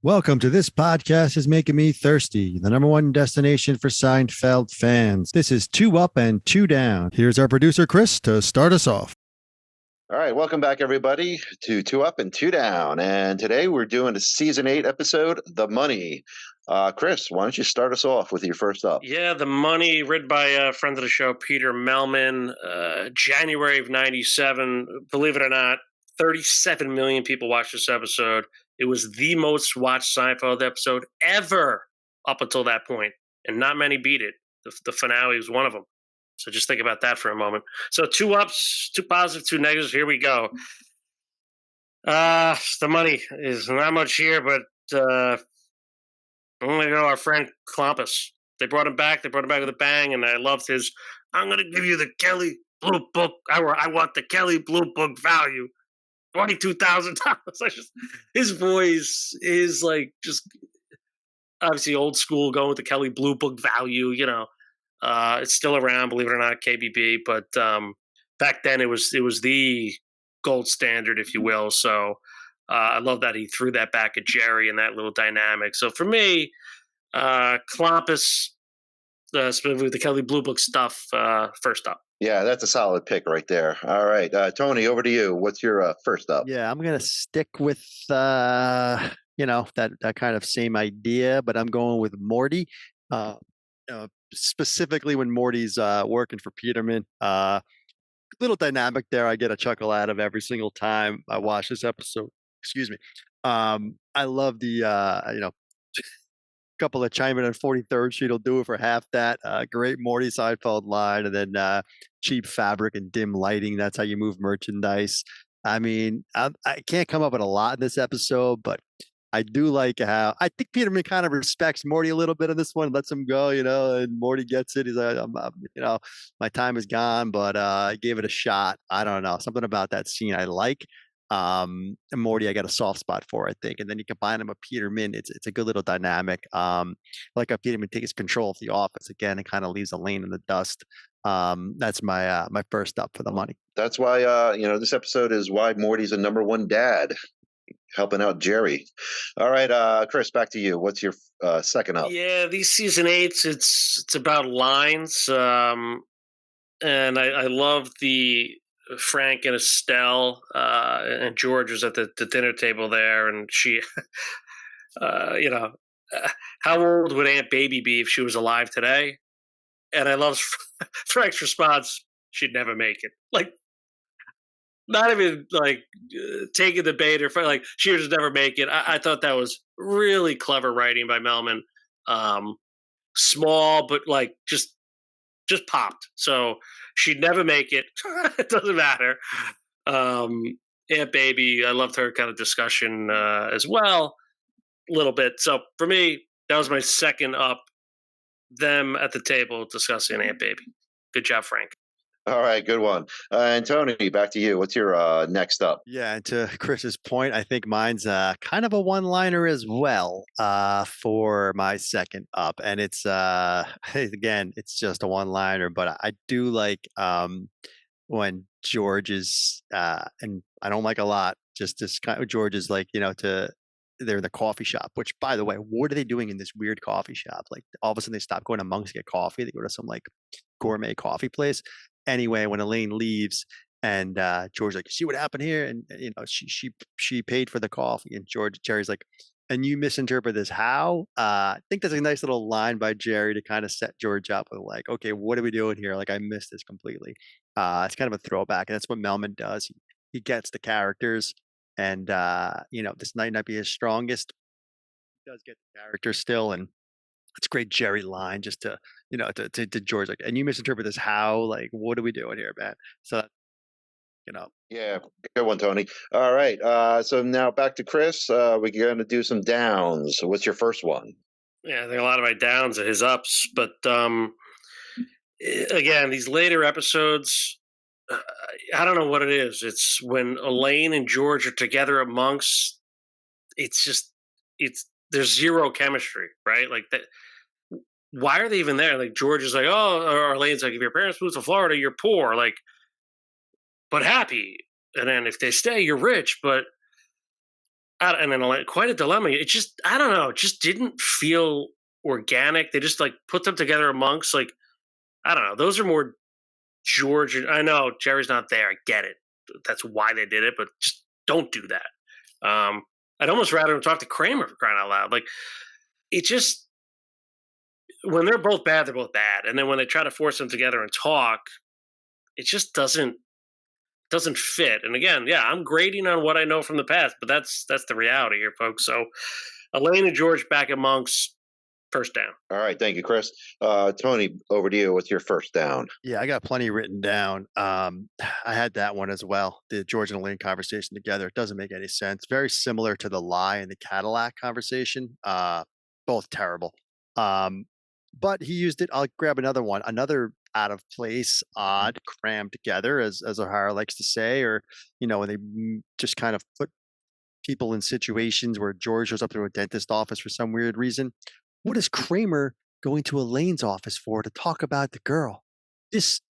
Welcome to This Podcast is Making Me Thirsty, the number one destination for Seinfeld fans. This is Two Up and Two Down. Here's our producer, Chris, to start us off. All right, welcome back, everybody, to Two Up and Two Down. And today we're doing a season 8 episode, The Money. Chris, why don't you start us off with your first up? Yeah, The Money, written by a friend of the show, Peter Melman, January of 97. Believe it or not, 37 million people watched this episode. It was the most watched Seinfeld episode ever up until that point, and not many beat it. The finale was one of them. So just think about that for a moment. So 2 ups, 2 positive, 2 negatives. Here we go. The Money is not much here, but I'm going to go our friend KLOMPUS. They brought him back. They brought him back with a bang, and I loved his, I'm going to give you the Kelly Blue Book. I want the Kelly Blue Book value. $22,000. His voice is like just obviously old school, going with the Kelly Blue Book value. It's still around, believe it or not, KBB. But back then, it was the gold standard, if you will. So I love that he threw that back at Jerry and that little dynamic. So for me, KLOMPUS, specifically with the Kelly Blue Book stuff, first up. Yeah, that's a solid pick right there. All right, Tony, over to you. What's your first up? Yeah, I'm going to stick with, that kind of same idea, but I'm going with Morty. Specifically when Morty's working for Peterman. Little dynamic there. I get a chuckle out of every single time I watch this episode. Excuse me. I love the couple of chime in on 43rd Street will do it for half that. Great Morty Seinfeld line, and then cheap fabric and dim lighting. That's how you move merchandise. I mean, I can't come up with a lot in this episode, but I do like how I think Peterman kind of respects Morty a little bit in this one, lets him go, and Morty gets it. He's like, my time is gone, but I gave it a shot. I don't know. Something about that scene I like. And Morty, I got a soft spot for, I think. And then you combine him with Peterman, it's a good little dynamic. Like how Peterman takes control of the office again and kind of leaves Elaine in the dust. That's my first up for The Money. That's why this episode is why Morty's a number one dad, helping out Jerry. All right, Chris, back to you. What's your second up? Yeah, these season 8s, it's about lines. And I love the Frank and Estelle, and George was at the dinner table there, and she, how old would Aunt Baby be if she was alive today? And I love Frank's response, she'd never make it. Like, not even like taking the bait or like she would just never make it. I thought that was really clever writing by Melman. Small, but like just popped. So she'd never make it. It doesn't matter. Aunt Baby, I loved her kind of discussion as well, a little bit. So for me, that was my second up. Them at the table discussing Aunt Baby. Good job, Frank. All right, good one. And Tony, back to you. What's your next up? Yeah, and to Chris's point, I think mine's kind of a one-liner as well for my second up, and it's again, it's just a one-liner, but I do like when George is and I don't like a lot. Just this kind of George is like they're in the coffee shop. Which, by the way, what are they doing in this weird coffee shop? Like all of a sudden they stop going to Monk's to get coffee. They go to some like gourmet coffee place. Anyway, when Elaine leaves and George's like, see what happened here? And she paid for the coffee. And Jerry's like, and you misinterpret this how? I think that's a nice little line by Jerry to kind of set George up with like, okay, what are we doing here? Like I missed this completely. It's kind of a throwback, and that's what Melman does. He gets the characters, and this might not be his strongest. He does get the character still, and it's a great Jerry line just to George, like, and you misinterpret this how? Like, what are we doing here, man? So, Yeah, good one, Tony. All right, so now back to Chris. We're going to do some downs. So what's your first one? Yeah, I think a lot of my downs are his ups, but again, these later episodes, I don't know what it is. It's when Elaine and George are together at Monk's. It's there's zero chemistry, right? Like that. Why are they even there? Like George is like, oh, or Elaine's like, if your parents move to Florida, you're poor, like, but happy. And then if they stay, you're rich. But And then like, quite a dilemma. It just, I don't know, it just didn't feel organic. They just like put them together amongst like, I don't know. Those are more George. I know Jerry's not there. I get it. That's why they did it, but just don't do that. I'd almost rather him talk to Kramer for crying out loud. Like it just, when they're both bad. And then when they try to force them together and talk, it just doesn't fit. And again, yeah, I'm grading on what I know from the past, but that's the reality here, folks. So Elaine and George back at Monk's, first down. All right, thank you, Chris. Tony, over to you. What's your first down? Yeah, I got plenty written down. I had that one as well. The George and Elaine conversation together. It doesn't make any sense. Very similar to the lie and the Cadillac conversation. Both terrible. Um, but he used it. I'll grab another one. Another out of place, odd, crammed together, as O'Hara likes to say, or when they just kind of put people in situations where George shows up to a dentist office for some weird reason. What is Kramer going to Elaine's office for to talk about the girl? This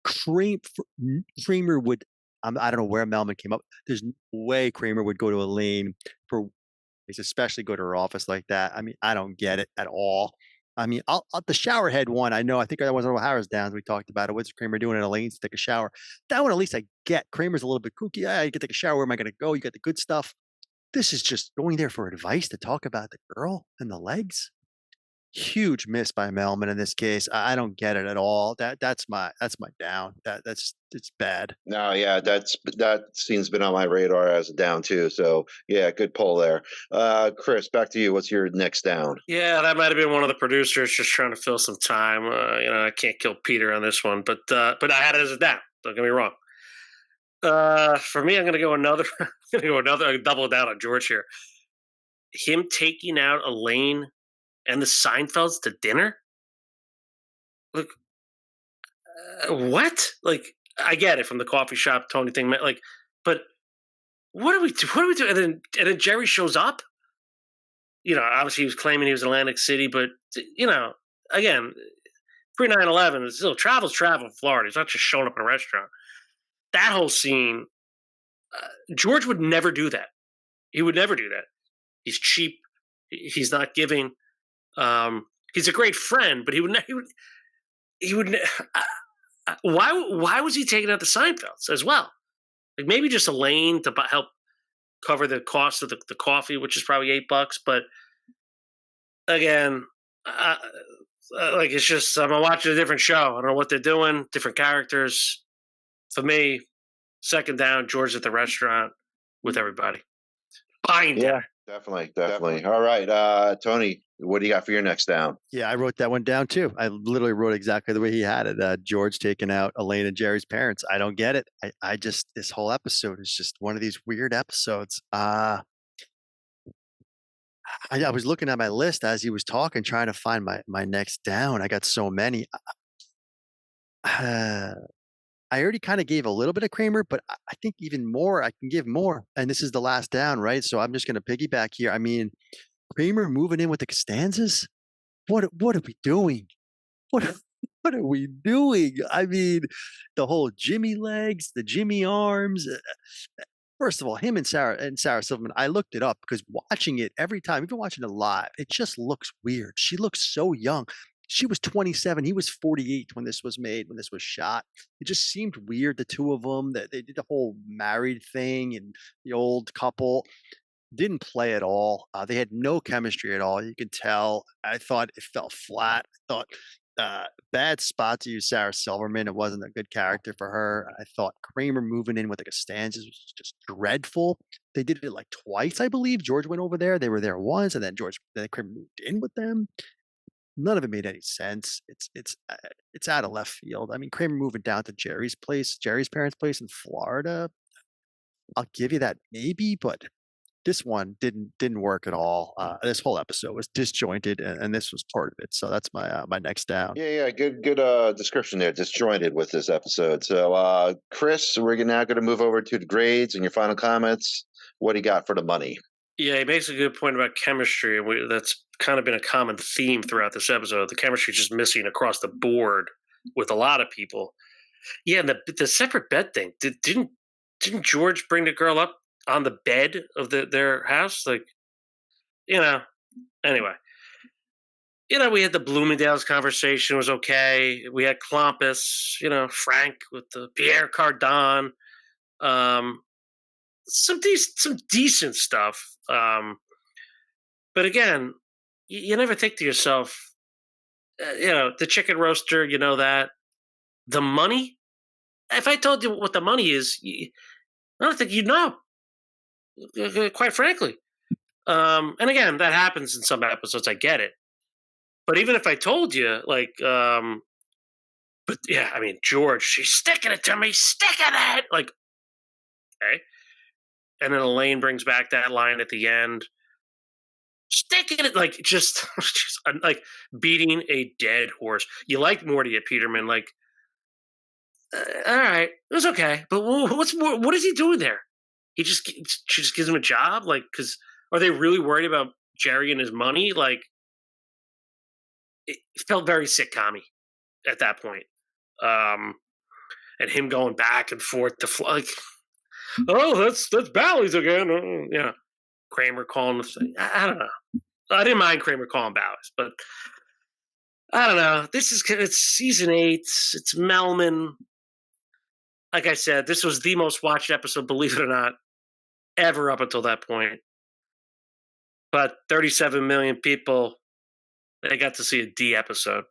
Kramer would, I don't know where Melman came up. There's no way Kramer would go to Elaine for, especially go to her office like that. I mean, I don't get it at all. I mean, the shower head one, I know. I think that was O'Hara's downs. We talked about it. What's Kramer doing at Elaine's to take a shower? That one, at least I get. Kramer's a little bit kooky. I get to take a shower. Where am I going to go? You got the good stuff. This is just going there for advice to talk about the girl and the legs. Huge miss by Melman in this case. I don't get it at all. That's my down. It's bad. No, yeah, that scene's been on my radar as a down too. So yeah, good pull there. Chris, back to you. What's your next down? Yeah, that might have been one of the producers just trying to fill some time. I can't kill Peter on this one, but I had it as a down. Don't get me wrong. For me, I'm going to go another. I'm going to go another double down on George here. Him taking out Elaine and the Seinfelds to dinner. Look, what? Like, I get it from the coffee shop Tony thing. Like, but what are we do? What are we doing? And then Jerry shows up. Obviously he was claiming he was in Atlantic City, but again, pre 9/11, it's still travel in Florida. He's not just showing up in a restaurant. That whole scene, George would never do that. He would never do that. He's cheap. He's not giving. He's a great friend, but he would. He would. Why was he taking out the Seinfelds as well? Like maybe just Elaine to help cover the cost of the coffee, which is probably $8. But again, like it's just I'm watching a different show. I don't know what they're doing. Different characters. For me, second down, George at the restaurant with everybody. Buying dinner. Definitely. All right, Tony, what do you got for your next down? Yeah, I wrote that one down too. I literally wrote exactly the way he had it. George taking out Elaine and Jerry's parents. I don't get it. I just, this whole episode is just one of these weird episodes. I was looking at my list as he was talking, trying to find my next down. I got so many. I already kind of gave a little bit of Kramer, but I think even more, I can give more. And this is the last down, right? So I'm just going to piggyback here. I mean, Kramer moving in with the Costanzas? What are we doing? What are we doing? I mean, the whole Jimmy legs, the Jimmy arms. First of all, him and Sarah Silverman, I looked it up because watching it every time, even watching it live, it just looks weird. She looks so young. She was 27. He was 48 when this was made, when this was shot. It just seemed weird, the two of them, that they did the whole married thing and the old couple. Didn't play at all. They had no chemistry at all. You could tell. I thought it fell flat. I thought bad spot to use Sarah Silverman. It wasn't a good character for her. I thought Kramer moving in with the Costanzas was just dreadful. They did it like twice, I believe. George went over there. They were there once, and then Kramer moved in with them. None of it made any sense. It's out of left field. I mean, Kramer moving down to Jerry's parents' place in Florida. I'll give you that maybe, but this one didn't work at all. This whole episode was disjointed, and this was part of it. So that's my next down. Yeah, good description there. Disjointed with this episode. So, Chris, we're now going to move over to the grades and your final comments. What do you got for the money? Yeah, he makes a good point about chemistry, and that's kind of been a common theme throughout this episode. The chemistry is just missing across the board with a lot of people. Yeah, and the separate bed thing. Didn't George bring the girl up on the bed of their house. Like, anyway. We had the Bloomingdale's conversation was okay. We had Klompus, Frank with the Pierre Cardin, um, some decent stuff. But again, you never think to yourself, the chicken roaster, that the money. If I told you what the money is, I don't think you'd know. Quite frankly, and again, that happens in some episodes. I get it, but even if I told you, but yeah, I mean, George, she's sticking it to me, sticking it. Like, okay. And then Elaine brings back that line at the end, sticking it, like, just like beating a dead horse. You like Morty at Peterman, like, all right, it was okay, but what's more? What is he doing there? She just gives him a job, like, because are they really worried about Jerry and his money? Like, it felt very sitcom-y at that point. And him going back and forth to like, oh, that's Bally's again. Yeah, Kramer calling the thing. I don't know. I didn't mind Kramer calling Bally's, but I don't know. It's season 8. It's Melman. Like I said, this was the most watched episode, believe it or not, ever up until that point. But 37 million people, they got to see a D episode.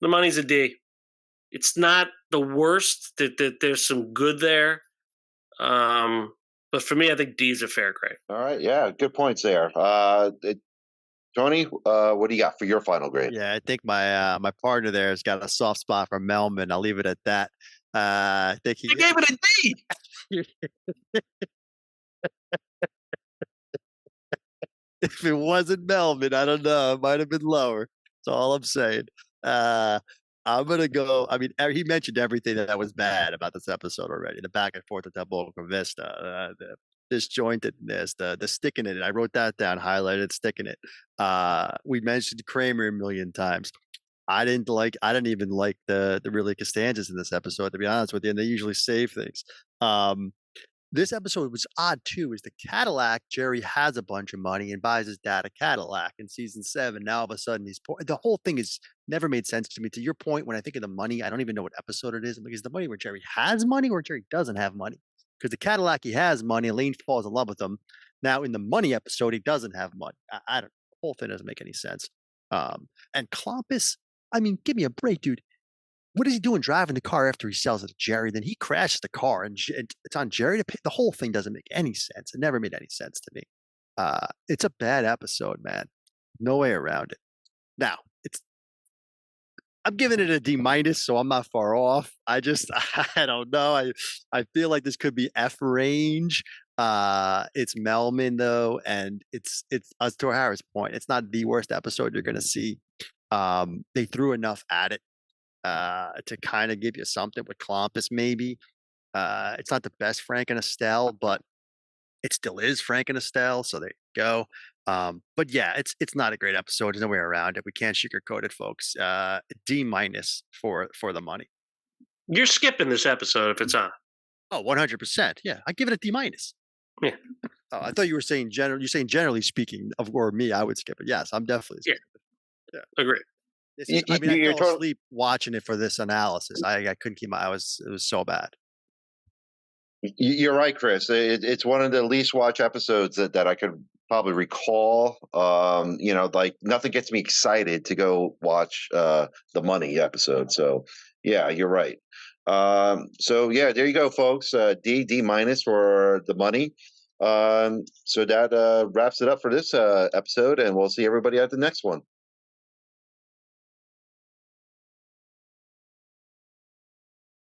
The money's a D. It's not the worst. There's some good there. But for me, I think D is a fair grade. All right. Yeah. Good points there. Tony, what do you got for your final grade? Yeah, I think my partner there has got a soft spot for Melman. I'll leave it at that. I think You gave it a D. If it wasn't Melvin, I don't know. It might have been lower. That's all I'm saying. I'm gonna go. I mean, he mentioned everything that was bad about this episode already. The back and forth at the Boca Vista, the disjointedness, the sticking it. I wrote that down, highlighted, sticking it. We mentioned Kramer a million times. I didn't even like the really Costanzas in this episode, to be honest with you. And they usually save things. This episode was odd too. Is the Cadillac? Jerry has a bunch of money and buys his dad a Cadillac in season 7. Now all of a sudden he's poor. The whole thing is never made sense to me. To your point, when I think of the money, I don't even know what episode it is. I'm like, is the money where Jerry has money or Jerry doesn't have money? Because the Cadillac, he has money. Elaine falls in love with him. Now in the money episode, he doesn't have money. I don't. The whole thing doesn't make any sense. And Klompus, I mean, give me a break, dude. What is he doing driving the car after he sells it to Jerry? Then he crashes the car and it's on Jerry to pay. The whole thing doesn't make any sense. It never made any sense to me. It's a bad episode, man. No way around it. Now, I'm giving it a D minus, so I'm not far off. I don't know. I feel like this could be F range. It's Melman though, and it's to Harris' point. It's not the worst episode you're gonna see. They threw enough at it to kind of give you something with Klompus, maybe. It's not the best Frank and Estelle, but it still is Frank and Estelle, so there you go. But yeah, it's not a great episode. There's no way around it. We can't sugarcoat it, folks. D minus for the money. You're skipping this episode if it's on. Oh, 100%. Yeah, I give it a D minus. Yeah. Oh, I thought you were saying You're saying generally speaking, or me, I would skip it. Yes, I'm definitely. Yeah. Agree. I fell asleep watching it for this analysis. I couldn't keep it was so bad. You're right, Chris. It's one of the least watched episodes that I could probably recall. Like nothing gets me excited to go watch the Money episode. So yeah, you're right. So yeah, there you go, folks. D minus for the Money. So that wraps it up for this episode, and we'll see everybody at the next one.